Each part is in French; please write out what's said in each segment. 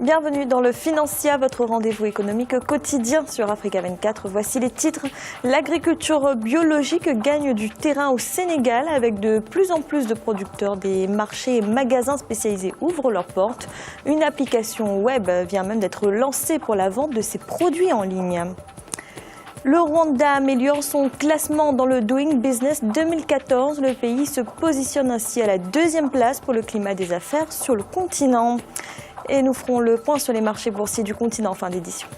Bienvenue dans le Financia, votre rendez-vous économique quotidien sur Africa 24. Voici les titres. L'agriculture biologique gagne du terrain au Sénégal avec de plus en plus de producteurs. Des marchés et magasins spécialisés ouvrent leurs portes. Une application web vient même d'être lancée pour la vente de ses produits en ligne. Le Rwanda améliore son classement dans le Doing Business 2014. Le pays se positionne ainsi à la 2e place pour le climat des affaires sur le continent. Et nous ferons le point sur les marchés boursiers du continent en fin d'édition.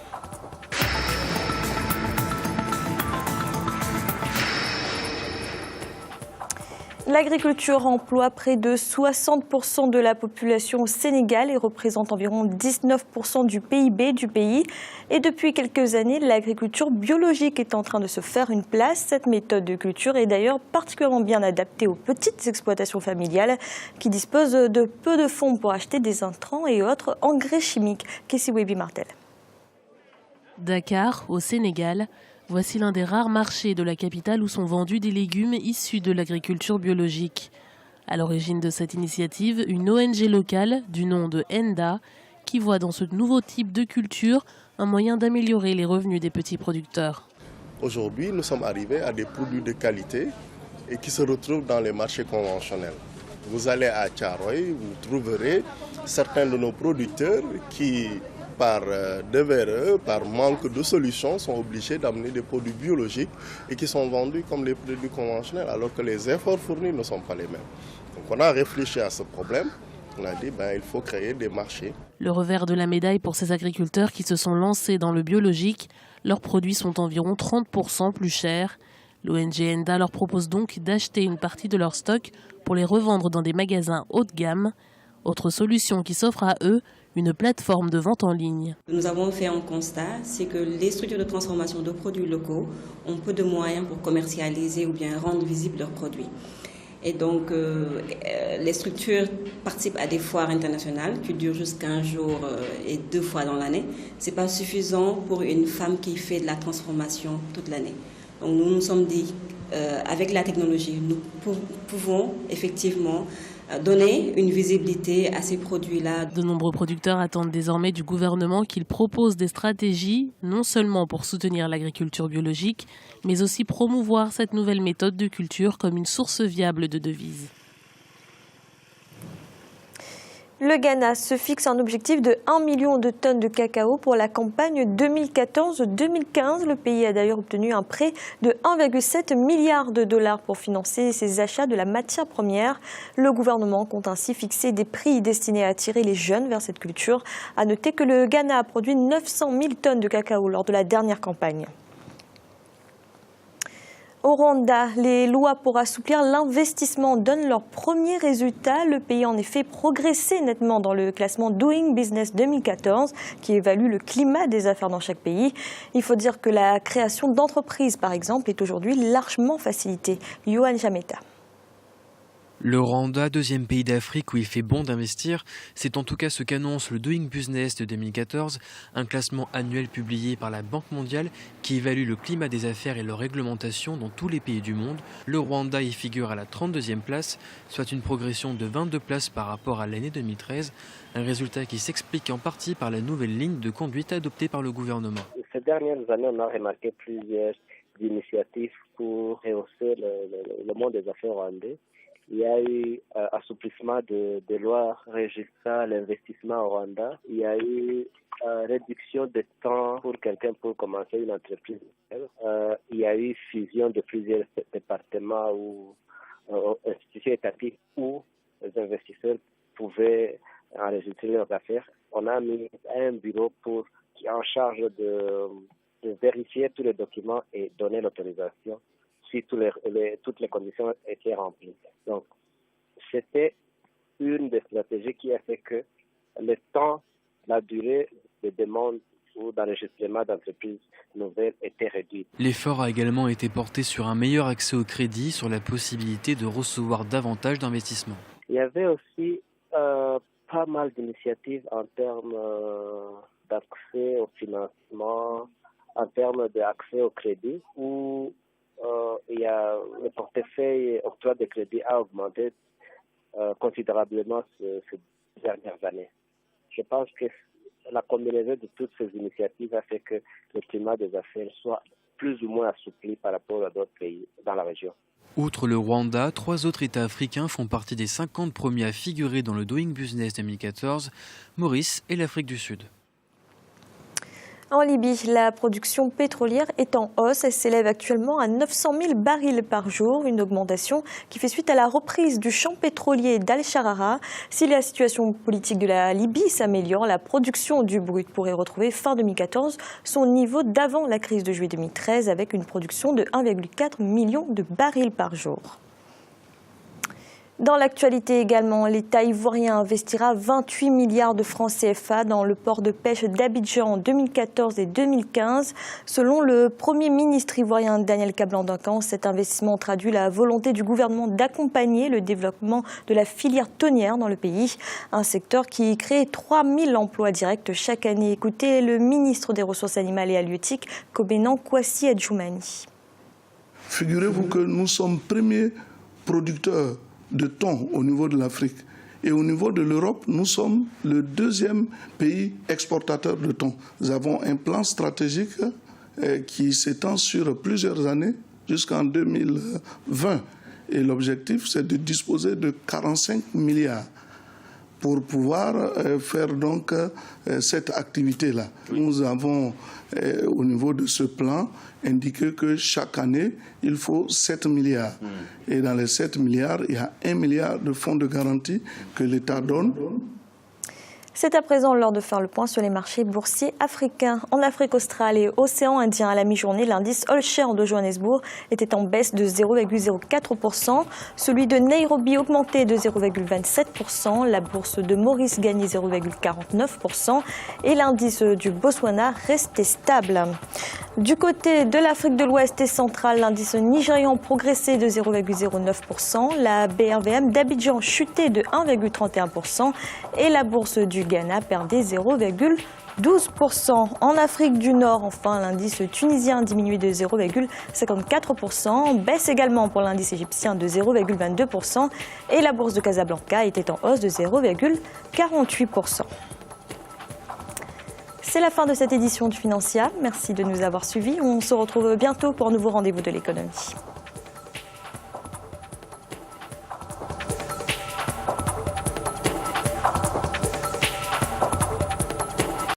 L'agriculture emploie près de 60% de la population au Sénégal et représente environ 19% du PIB du pays. Et depuis quelques années, l'agriculture biologique est en train de se faire une place. Cette méthode de culture est d'ailleurs particulièrement bien adaptée aux petites exploitations familiales qui disposent de peu de fonds pour acheter des intrants et autres engrais chimiques. Kessiwebi Martel. Dakar, au Sénégal. Voici l'un des rares marchés de la capitale où sont vendus des légumes issus de l'agriculture biologique. À l'origine de cette initiative, une ONG locale du nom de ENDA qui voit dans ce nouveau type de culture un moyen d'améliorer les revenus des petits producteurs. Aujourd'hui, nous sommes arrivés à des produits de qualité et qui se retrouvent dans les marchés conventionnels. Vous allez à Thiaroye, vous trouverez certains de nos producteurs qui, par déverreux, par manque de solutions, sont obligés d'amener des produits biologiques et qui sont vendus comme les produits conventionnels, alors que les efforts fournis ne sont pas les mêmes. Donc on a réfléchi à ce problème. On a dit il faut créer des marchés. Le revers de la médaille pour ces agriculteurs qui se sont lancés dans le biologique, leurs produits sont environ 30% plus chers. L'ONG ENDA leur propose donc d'acheter une partie de leur stock pour les revendre dans des magasins haut de gamme. Autre solution qui s'offre à eux, une plateforme de vente en ligne. Nous avons fait un constat, c'est que les structures de transformation de produits locaux ont peu de moyens pour commercialiser ou bien rendre visibles leurs produits. Et donc, les structures participent à des foires internationales qui durent jusqu'à 15 jours et 2 fois dans l'année. Ce n'est pas suffisant pour une femme qui fait de la transformation toute l'année. Donc, nous nous sommes dit, avec la technologie, nous pouvons effectivement donner une visibilité à ces produits-là. De nombreux producteurs attendent désormais du gouvernement qu'il propose des stratégies, non seulement pour soutenir l'agriculture biologique, mais aussi promouvoir cette nouvelle méthode de culture comme une source viable de devises. Le Ghana se fixe un objectif de 1 million de tonnes de cacao pour la campagne 2014-2015. Le pays a d'ailleurs obtenu un prêt de 1,7 milliard de dollars pour financer ses achats de la matière première. Le gouvernement compte ainsi fixer des prix destinés à attirer les jeunes vers cette culture. À noter que le Ghana a produit 900 000 tonnes de cacao lors de la dernière campagne. Au Rwanda, les lois pour assouplir l'investissement donnent leurs premiers résultats. Le pays a en effet progressé nettement dans le classement Doing Business 2014 qui évalue le climat des affaires dans chaque pays. Il faut dire que la création d'entreprises, par exemple, est aujourd'hui largement facilitée. Yohan Jameta. Le Rwanda, 2e pays d'Afrique où il fait bon d'investir, c'est en tout cas ce qu'annonce le Doing Business de 2014, un classement annuel publié par la Banque mondiale qui évalue le climat des affaires et leur réglementation dans tous les pays du monde. Le Rwanda y figure à la 32e place, soit une progression de 22 places par rapport à l'année 2013, un résultat qui s'explique en partie par la nouvelle ligne de conduite adoptée par le gouvernement. Ces dernières années, on a remarqué plusieurs initiatives pour rehausser le monde des affaires rwandais. Il y a eu assouplissement des lois régissant l'investissement au Rwanda. Il y a eu réduction de temps pour quelqu'un pour commencer une entreprise. Il y a eu fusion de plusieurs départements ou institutions étatiques où les investisseurs pouvaient enregistrer leurs affaires. On a mis un bureau qui est en charge de vérifier tous les documents et donner l'autorisation si toutes les conditions étaient remplies. Donc, c'était une des stratégies qui a fait que le temps, la durée de demande ou d'enregistrement d'entreprises nouvelles était réduite. L'effort a également été porté sur un meilleur accès au crédit, sur la possibilité de recevoir davantage d'investissements. Il y avait aussi pas mal d'initiatives en termes d'accès au financement, en termes d'accès au crédit, où il y a le portefeuille octroi de crédit a augmenté considérablement ces dernières années. Je pense que la combinaison de toutes ces initiatives a fait que le climat des affaires soit plus ou moins assoupli par rapport à d'autres pays dans la région. Outre le Rwanda, 3 autres États africains font partie des 50 premiers à figurer dans le Doing Business 2014, Maurice et l'Afrique du Sud. En Libye, la production pétrolière est en hausse. Elle s'élève actuellement à 900 000 barils par jour, une augmentation qui fait suite à la reprise du champ pétrolier d'Al-Sharara. Si la situation politique de la Libye s'améliore, la production du brut pourrait retrouver fin 2014 son niveau d'avant la crise de juillet 2013 avec une production de 1,4 million de barils par jour. Dans l'actualité également, l'État ivoirien investira 28 milliards de francs CFA dans le port de pêche d'Abidjan en 2014 et 2015. Selon le Premier ministre ivoirien Daniel Kablan-Duncan, cet investissement traduit la volonté du gouvernement d'accompagner le développement de la filière thonière dans le pays, un secteur qui crée 3 000 emplois directs chaque année. Écoutez le ministre des Ressources animales et halieutiques, Kobenan Kwasi Adjoumani. Figurez-vous que nous sommes premiers producteurs de thon au niveau de l'Afrique. Et au niveau de l'Europe, nous sommes le 2e pays exportateur de thon. Nous avons un plan stratégique qui s'étend sur plusieurs années jusqu'en 2020. Et l'objectif, c'est de disposer de 45 milliards pour pouvoir faire donc cette activité-là. Nous avons, au niveau de ce plan, indiqué que chaque année, il faut 7 milliards. Et dans les 7 milliards, il y a 1 milliard de fonds de garantie que l'État donne. C'est à présent l'heure de faire le point sur les marchés boursiers africains. En Afrique australe et océan Indien, à la mi-journée, l'indice All Share de Johannesburg était en baisse de 0,04%. Celui de Nairobi augmentait de 0,27%. La bourse de Maurice gagnait 0,49%. Et l'indice du Botswana restait stable. Du côté de l'Afrique de l'Ouest et centrale, l'indice nigérian progressait de 0,09%. La BRVM d'Abidjan chutait de 1,31%. Et la bourse du Ghana perdait 0,12%. En Afrique du Nord, enfin, l'indice tunisien diminuait de 0,54%. Baisse également pour l'indice égyptien de 0,22%. Et la bourse de Casablanca était en hausse de 0,48%. C'est la fin de cette édition du Financial. Merci de nous avoir suivis. On se retrouve bientôt pour un nouveau rendez-vous de l'économie.